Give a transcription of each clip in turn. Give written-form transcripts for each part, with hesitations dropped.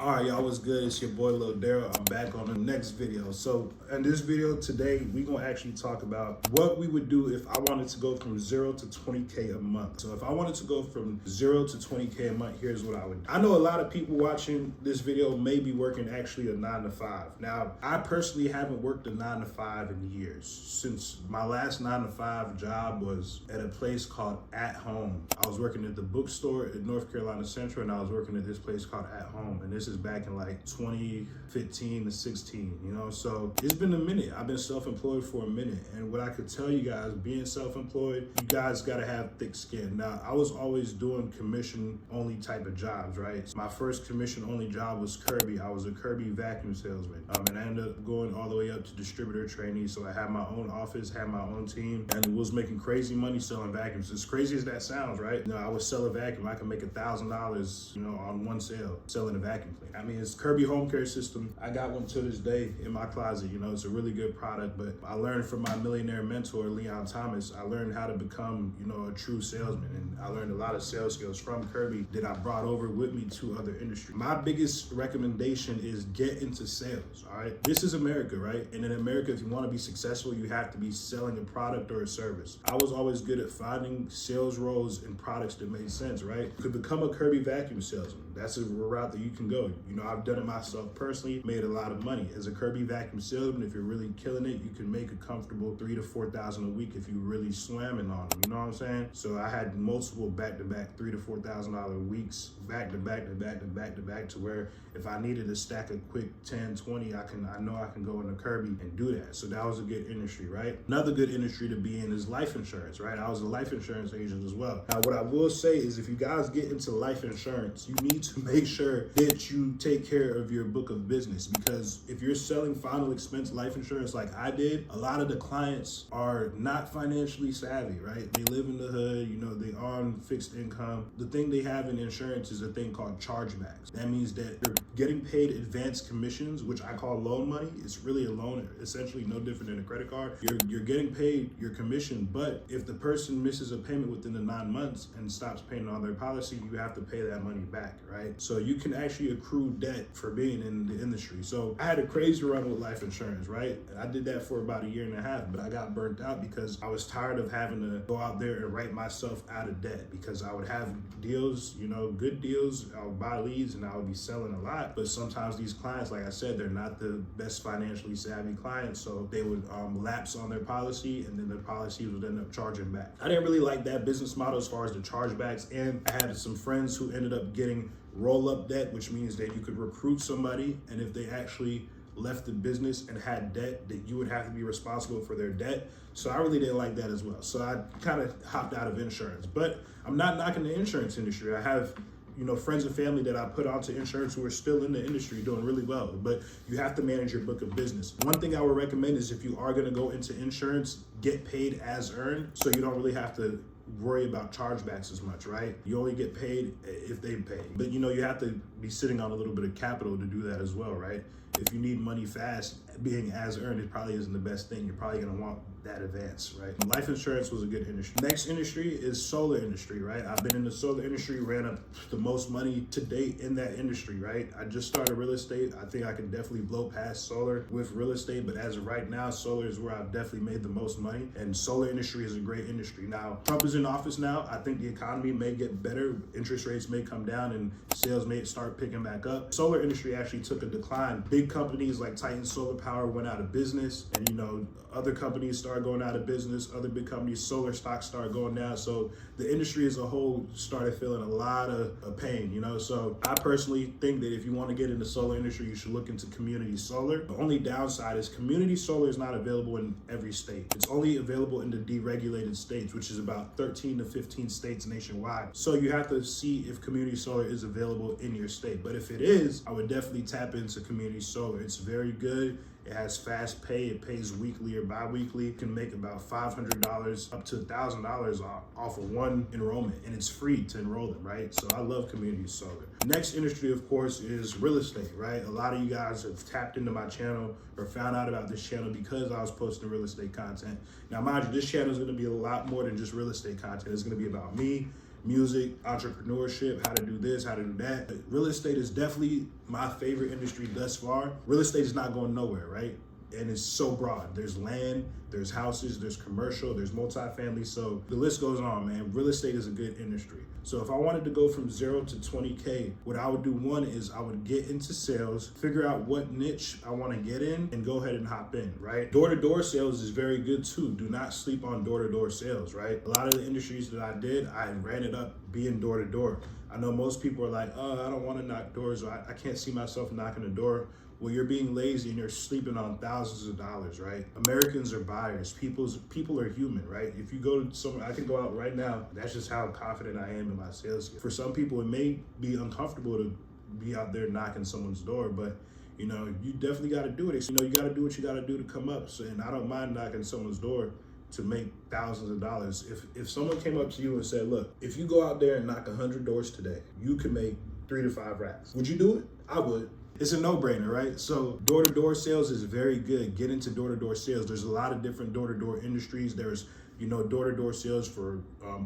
All right, y'all, what's good? It's your boy Lil Daryl. I'm back on the next video. So in this video today, we're gonna actually talk about what we would do if I wanted to go from 0 to 20K a month. So if I wanted to go from 0 to 20K a month, here's what I would do. I know a lot of people watching this video may be working actually a 9 to 5. Now, I personally haven't worked a 9 to 5 in years. Since my last 9 to 5 job was at a place called At Home. I was working at the bookstore in North Carolina Central, and I was working at this place called At Home. And this is back in like 2015 to 16, you know? So it's been a minute. I've been self-employed for a minute. And what I could tell you guys, being self-employed, you guys gotta have thick skin. Now, I was always doing commission-only type of jobs, right? My first commission-only job was Kirby. I was a Kirby vacuum salesman. And I ended up going all the way up to distributor trainee. So I had my own office, had my own team, and was making crazy money selling vacuums. As crazy as that sounds, right? You know, I would sell a vacuum. I could make $1,000, you know, on one sale, selling a vacuum cleaner. I mean, it's Kirby home care system. I got one to this day in my closet. You know, it's a really good product, but I learned from my millionaire mentor, Leon Thomas, I learned how to become, you know, a true salesman. And I learned a lot of sales skills from Kirby that I brought over with me to other industries. My biggest recommendation is get into sales, all right? This is America, right? And in America, if you want to be successful, you have to be selling a product or a service. I was always good at finding sales roles and products that made sense, right? You could become a Kirby vacuum salesman. That's a route that you can go. You know, I've done it myself personally, made a lot of money. As a Kirby vacuum salesman, if you're really killing it, you can make a comfortable $3,000 to $4,000 a week if you really slamming on them, you know what I'm saying? So I had multiple back-to-back $3,000 to $4,000 weeks, back-to-back to where if I needed to stack a quick 10, 20, I know I can go into Kirby and do that. So that was a good industry, right? Another good industry to be in is life insurance, right? I was a life insurance agent as well. Now, what I will say is if you guys get into life insurance, you need to make sure that you take care of your book of business, because if you're selling final expense life insurance like I did, a lot of the clients are not financially savvy, right? They live in the hood, you know, they are on fixed income. The thing they have in insurance is a thing called chargebacks. That means that they're getting paid advanced commissions, which I call loan money. It's really a loan, essentially no different than a credit card. You're getting paid your commission, but if the person misses a payment within the 9 months and stops paying on their policy, you have to pay that money back, right? So you can actually accrue debt for being in the industry. So I had a crazy run with life insurance, right? And I did that for about 1.5 years, but I got burnt out because I was tired of having to go out there and write myself out of debt, because I would have deals, you know, good deals. I would buy leads and I would be selling a lot. But sometimes these clients, like I said, they're not the best financially savvy clients. So they would lapse on their policy, and then their policies would end up charging back. I didn't really like that business model as far as the chargebacks. And I had some friends who ended up getting roll-up debt, which means that you could recruit somebody, and if they actually left the business and had debt, that you would have to be responsible for their debt. So I really didn't like that as well. So I kind of hopped out of insurance. But I'm not knocking the insurance industry. I have, you know, friends and family that I put onto insurance who are still in the industry doing really well, but you have to manage your book of business. One thing I would recommend is if you are going to go into insurance, get paid as earned, so you don't really have to worry about chargebacks as much, right? You only get paid if they pay. But you know, you have to be sitting on a little bit of capital to do that as well, right? If you need money fast, being as earned, it probably isn't the best thing. You're probably gonna want that advance, right? Life insurance was a good industry. Next industry is solar industry, right? I've been in the solar industry, ran up the most money to date in that industry, right? I just started real estate. I think I can definitely blow past solar with real estate, but as of right now, solar is where I've definitely made the most money, and solar industry is a great industry. Now, Trump is in office now. I think the economy may get better. Interest rates may come down and sales may start picking back up. Solar industry actually took a decline. Big companies like Titan Solar Power went out of business, and you know, other companies started going out of business. Other big companies, solar stocks started going down. So the industry as a whole started feeling a lot of pain, you know? So I personally think that if you want to get into solar industry, you should look into community solar. The only downside is community solar is not available in every state. It's only available in the deregulated states, which is about 13 to 15 states nationwide. So you have to see if community solar is available in your state. But if it is, I would definitely tap into community solar. It's very good. It has fast pay. It pays weekly or bi-weekly. You can make about $500 up to $1,000 off of one enrollment, and it's free to enroll them, right? So I love community solar. Next industry, of course, is real estate, right? A lot of you guys have tapped into my channel or found out about this channel because I was posting real estate content. Now, mind you, this channel is going to be a lot more than just real estate content. It's going to be about me, music, entrepreneurship, how to do this, how to do that. But real estate is definitely my favorite industry thus far. Real estate is not going nowhere, right? And it's so broad. There's land, there's houses, there's commercial, there's multifamily. So the list goes on, man. Real estate is a good industry. So if I wanted to go from 0 to 20K, what I would do, one is I would get into sales, figure out what niche I want to get in, and go ahead and hop in, right? Door-to-door sales is very good too. Do not sleep on door-to-door sales, right? A lot of the industries that I did, I ran it up being door-to-door. I know most people are like, oh, I don't want to knock doors, or I can't see myself knocking a door. Well, you're being lazy and you're sleeping on thousands of dollars, right? Americans are buyers. People are human, right? If you go to somewhere, I can go out right now. That's just how confident I am in my sales skills. For some people, it may be uncomfortable to be out there knocking someone's door, but you know, you definitely got to do it. You know, you got to do what you got to do to come up. So, and I don't mind knocking someone's door to make thousands of dollars. If someone came up to you and said, look, if you go out there and knock 100 doors today, you can make 3 to 5 racks. Would you do it? I would. It's a no-brainer, right? So door-to-door sales is very good. Get into door-to-door sales. There's a lot of different door-to-door industries. There's, you know, door-to-door sales for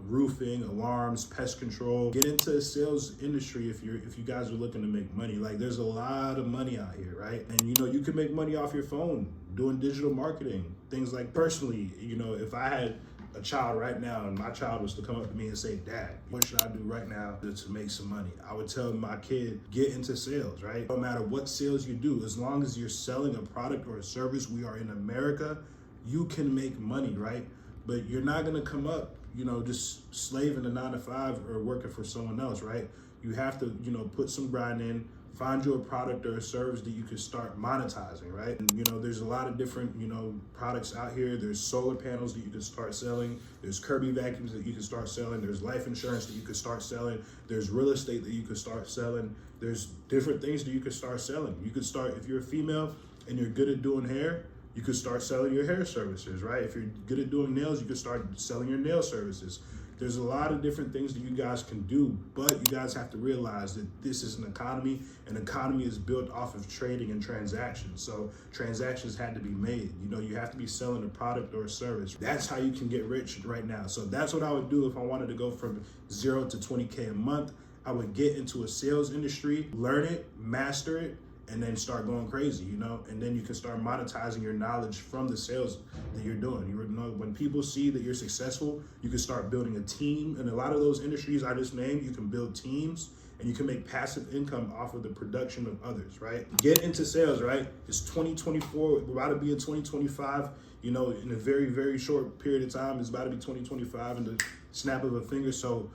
roofing, alarms, pest control. Get into the sales industry if you guys are looking to make money. Like, there's a lot of money out here, right? And you know, you can make money off your phone doing digital marketing. Things like, personally, you know, if I had a child right now and my child was to come up to me and say, Dad, what should I do right now to make some money? I would tell my kid, get into sales, right? No matter what sales you do, as long as you're selling a product or a service, we are in America, you can make money, right? But you're not gonna come up, you know, just slaving a 9 to 5 or working for someone else, right? You have to, you know, put some grind in, find you a product or a service that you can start monetizing, right? And, you know, there's a lot of different, you know, products out here. There's solar panels that you can start selling. There's Kirby vacuums that you can start selling. There's life insurance that you can start selling. There's real estate that you can start selling. There's different things that you can start selling. You could start, if you're a female and you're good at doing hair, you could start selling your hair services, right? If you're good at doing nails, you could start selling your nail services. There's a lot of different things that you guys can do, but you guys have to realize that this is an economy. An economy is built off of trading and transactions. So transactions had to be made. You know, you have to be selling a product or a service. That's how you can get rich right now. So that's what I would do if I wanted to go from 0 to 20K a month. I would get into a sales industry, learn it, master it, and then start going crazy, you know, and then you can start monetizing your knowledge from the sales that you're doing. You know, when people see that you're successful, you can start building a team. And a lot of those industries I just named, you can build teams and you can make passive income off of the production of others, right? Get into sales, right? It's 2024, we're about to be in 2025, you know, in a very, very short period of time. It's about to be 2025 in the snap of a finger. So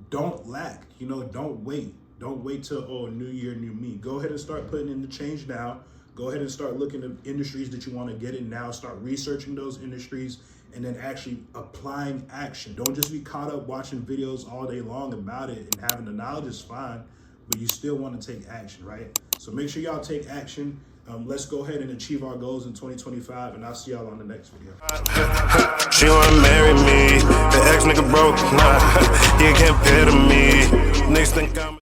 don't lack, you know, don't wait. Don't wait till, oh, new year, new me. Go ahead and start putting in the change now. Go ahead and start looking at industries that you want to get in now. Start researching those industries and then actually applying action. Don't just be caught up watching videos all day long about it, and having the knowledge is fine, but you still want to take action, right? So make sure y'all take action. Let's go ahead and achieve our goals in 2025, and I'll see y'all on the next video. She wanna marry me. The ex nigga broke, nah. He can't pay to me. Next thing I'm